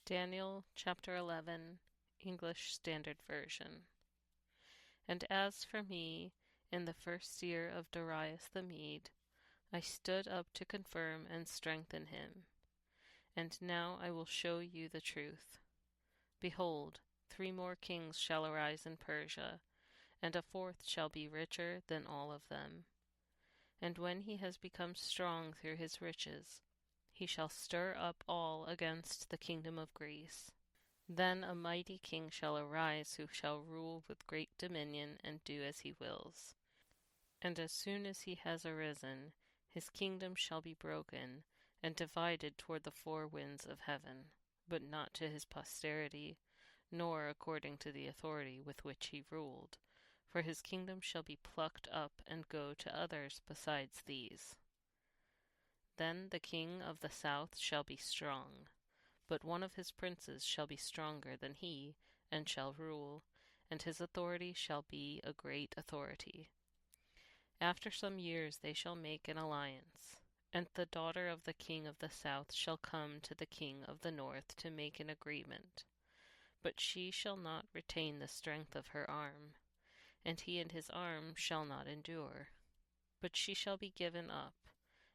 Daniel chapter 11, English Standard Version. And as for me, in the first year of Darius the Mede, I stood up to confirm and strengthen him. And now I will show you the truth. Behold, 3 more kings shall arise in Persia, and a 4th shall be richer than all of them. And when he has become strong through his riches, he shall stir up all against the kingdom of Greece. Then a mighty king shall arise who shall rule with great dominion and do as he wills. And as soon as he has arisen, his kingdom shall be broken and divided toward the 4 winds of heaven, but not to his posterity, nor according to the authority with which he ruled, for his kingdom shall be plucked up and go to others besides these. Then the king of the south shall be strong, but one of his princes shall be stronger than he, and shall rule, and his authority shall be a great authority. After some years they shall make an alliance, and the daughter of the king of the south shall come to the king of the north to make an agreement. But she shall not retain the strength of her arm, and he and his arm shall not endure. But she shall be given up,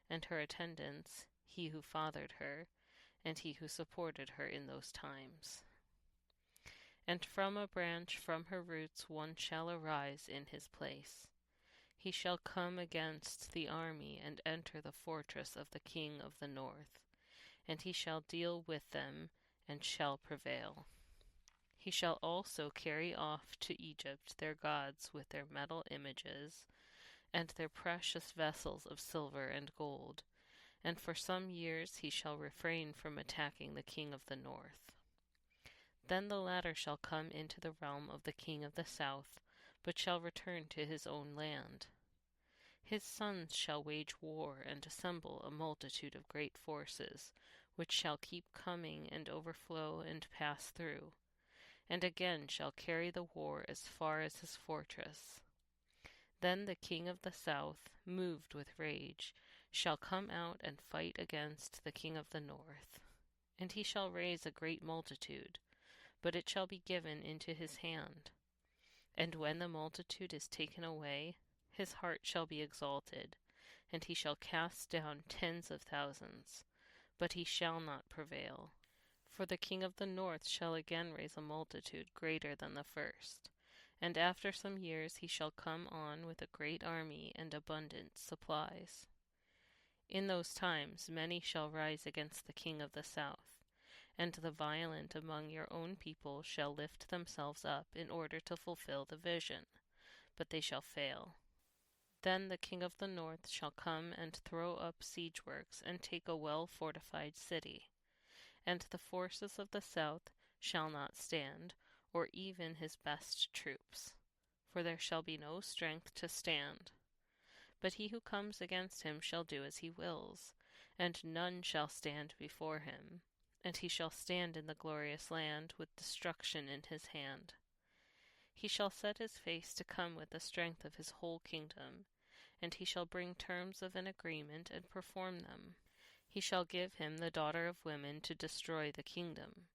and her attendants, he who fathered her, and he who supported her in those times. And from a branch from her roots one shall arise in his place. He shall come against the army and enter the fortress of the king of the north, and he shall deal with them and shall prevail. He shall also carry off to Egypt their gods with their metal images, and their precious vessels of silver and gold, and for some years he shall refrain from attacking the king of the north. Then the latter shall come into the realm of the king of the south, but shall return to his own land. His sons shall wage war and assemble a multitude of great forces, which shall keep coming and overflow and pass through, and again shall carry the war as far as his fortress. Then the king of the south, moved with rage, shall come out and fight against the king of the north. And he shall raise a great multitude, but it shall be given into his hand. And when the multitude is taken away, his heart shall be exalted, and he shall cast down tens of thousands, but he shall not prevail. For the king of the north shall again raise a multitude greater than the first. And after some years he shall come on with a great army and abundant supplies. In those times many shall rise against the king of the south, and the violent among your own people shall lift themselves up in order to fulfill the vision, but they shall fail. Then the king of the north shall come and throw up siegeworks and take a well-fortified city, and the forces of the south shall not stand, or even his best troops, for there shall be no strength to stand. But he who comes against him shall do as he wills, and none shall stand before him, and he shall stand in the glorious land with destruction in his hand. He shall set his face to come with the strength of his whole kingdom, and he shall bring terms of an agreement and perform them. He shall give him the daughter of women to destroy the kingdom,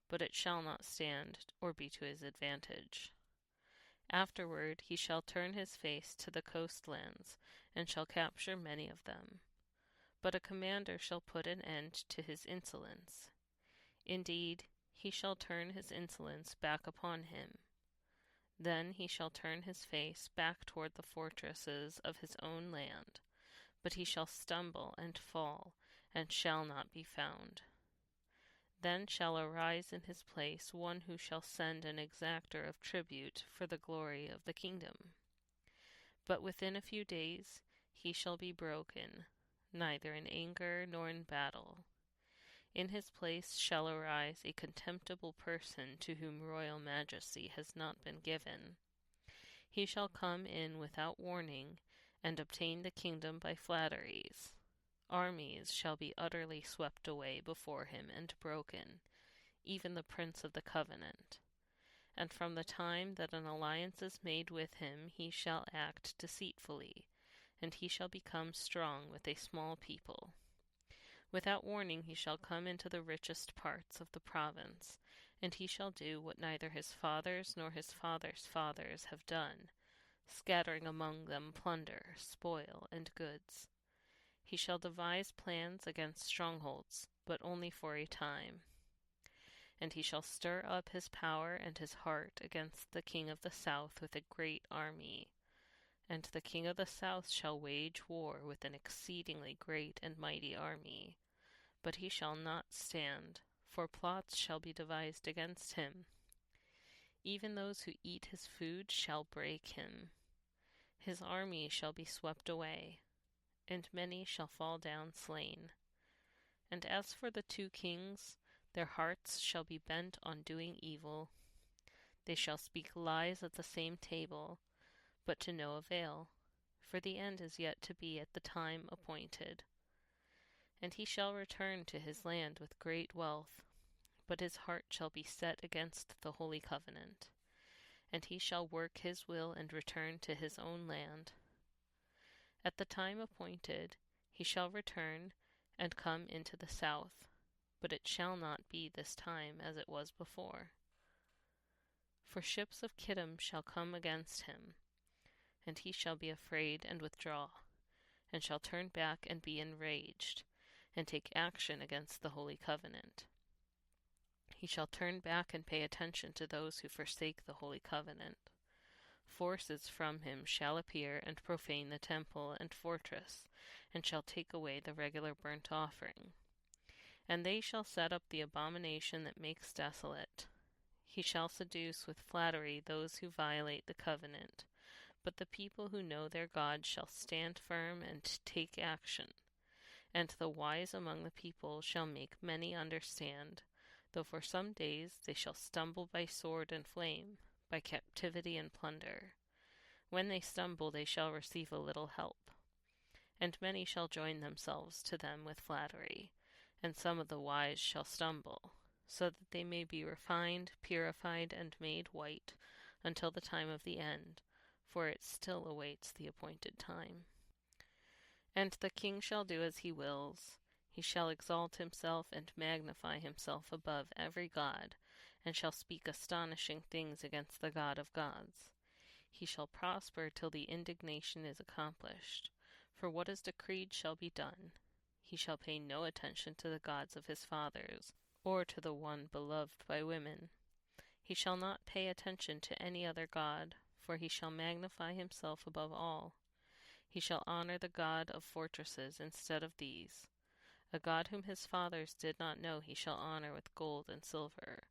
but it shall not stand or be to his advantage. Afterward he shall turn his face to the coastlands, and shall capture many of them. But a commander shall put an end to his insolence. Indeed, he shall turn his insolence back upon him. Then he shall turn his face back toward the fortresses of his own land, but he shall stumble and fall, and shall not be found. Then shall arise in his place one who shall send an exactor of tribute for the glory of the kingdom. But within a few days he shall be broken, neither in anger nor in battle. In his place shall arise a contemptible person to whom royal majesty has not been given. He shall come in without warning, and obtain the kingdom by flatteries. Armies shall be utterly swept away before him and broken, even the prince of the covenant. And from the time that an alliance is made with him he shall act deceitfully, and he shall become strong with a small people. Without warning he shall come into the richest parts of the province, and he shall do what neither his fathers nor his fathers' fathers have done, scattering among them plunder, spoil, and goods. He shall devise plans against strongholds, but only for a time. And he shall stir up his power and his heart against the king of the south with a great army. And the king of the south shall wage war with an exceedingly great and mighty army. But he shall not stand, for plots shall be devised against him. Even those who eat his food shall break him. His army shall be swept away, and many shall fall down slain. And as for the 2 kings, their hearts shall be bent on doing evil. They shall speak lies at the same table, but to no avail, for the end is yet to be at the time appointed. And he shall return to his land with great wealth, but his heart shall be set against the holy covenant. And he shall work his will and return to his own land. At the time appointed he shall return and come into the south, but it shall not be this time as it was before. For ships of Kittim shall come against him, and he shall be afraid and withdraw, and shall turn back and be enraged, and take action against the holy covenant. He shall turn back and pay attention to those who forsake the holy covenant. Forces from him shall appear and profane the temple and fortress, and shall take away the regular burnt offering. And they shall set up the abomination that makes desolate. He shall seduce with flattery those who violate the covenant, but the people who know their God shall stand firm and take action. And the wise among the people shall make many understand, though for some days they shall stumble by sword and flame, by captivity and plunder. When they stumble they shall receive a little help. And many shall join themselves to them with flattery, and some of the wise shall stumble, so that they may be refined, purified, and made white, until the time of the end, for it still awaits the appointed time. And the king shall do as he wills. He shall exalt himself and magnify himself above every god, and shall speak astonishing things against the God of gods. He shall prosper till the indignation is accomplished, for what is decreed shall be done. He shall pay no attention to the gods of his fathers, or to the one beloved by women. He shall not pay attention to any other god, for he shall magnify himself above all. He shall honor the God of fortresses instead of these. A God whom his fathers did not know he shall honor with gold and silver,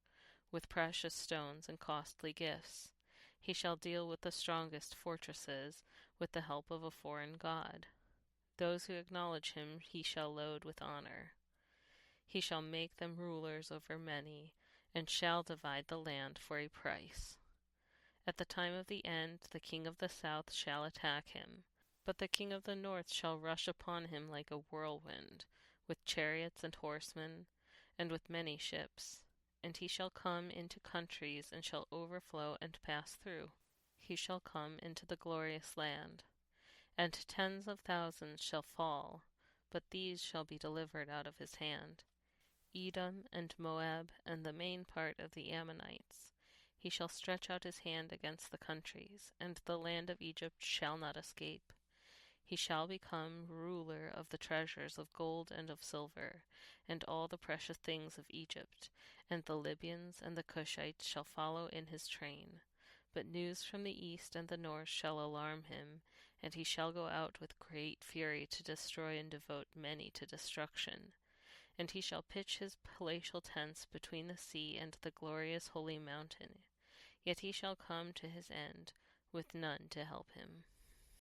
with precious stones and costly gifts. He shall deal with the strongest fortresses with the help of a foreign god. Those who acknowledge him he shall load with honor. He shall make them rulers over many, and shall divide the land for a price. At the time of the end the king of the south shall attack him, but the king of the north shall rush upon him like a whirlwind, with chariots and horsemen, and with many ships. And he shall come into countries, and shall overflow and pass through. He shall come into the glorious land. And tens of thousands shall fall, but these shall be delivered out of his hand. Edom and Moab, and the main part of the Ammonites. He shall stretch out his hand against the countries, and the land of Egypt shall not escape. He shall become ruler of the treasures of gold and of silver, and all the precious things of Egypt, and the Libyans and the Cushites shall follow in his train. But news from the east and the north shall alarm him, and he shall go out with great fury to destroy and devote many to destruction. And he shall pitch his palatial tents between the sea and the glorious holy mountain. Yet he shall come to his end, with none to help him.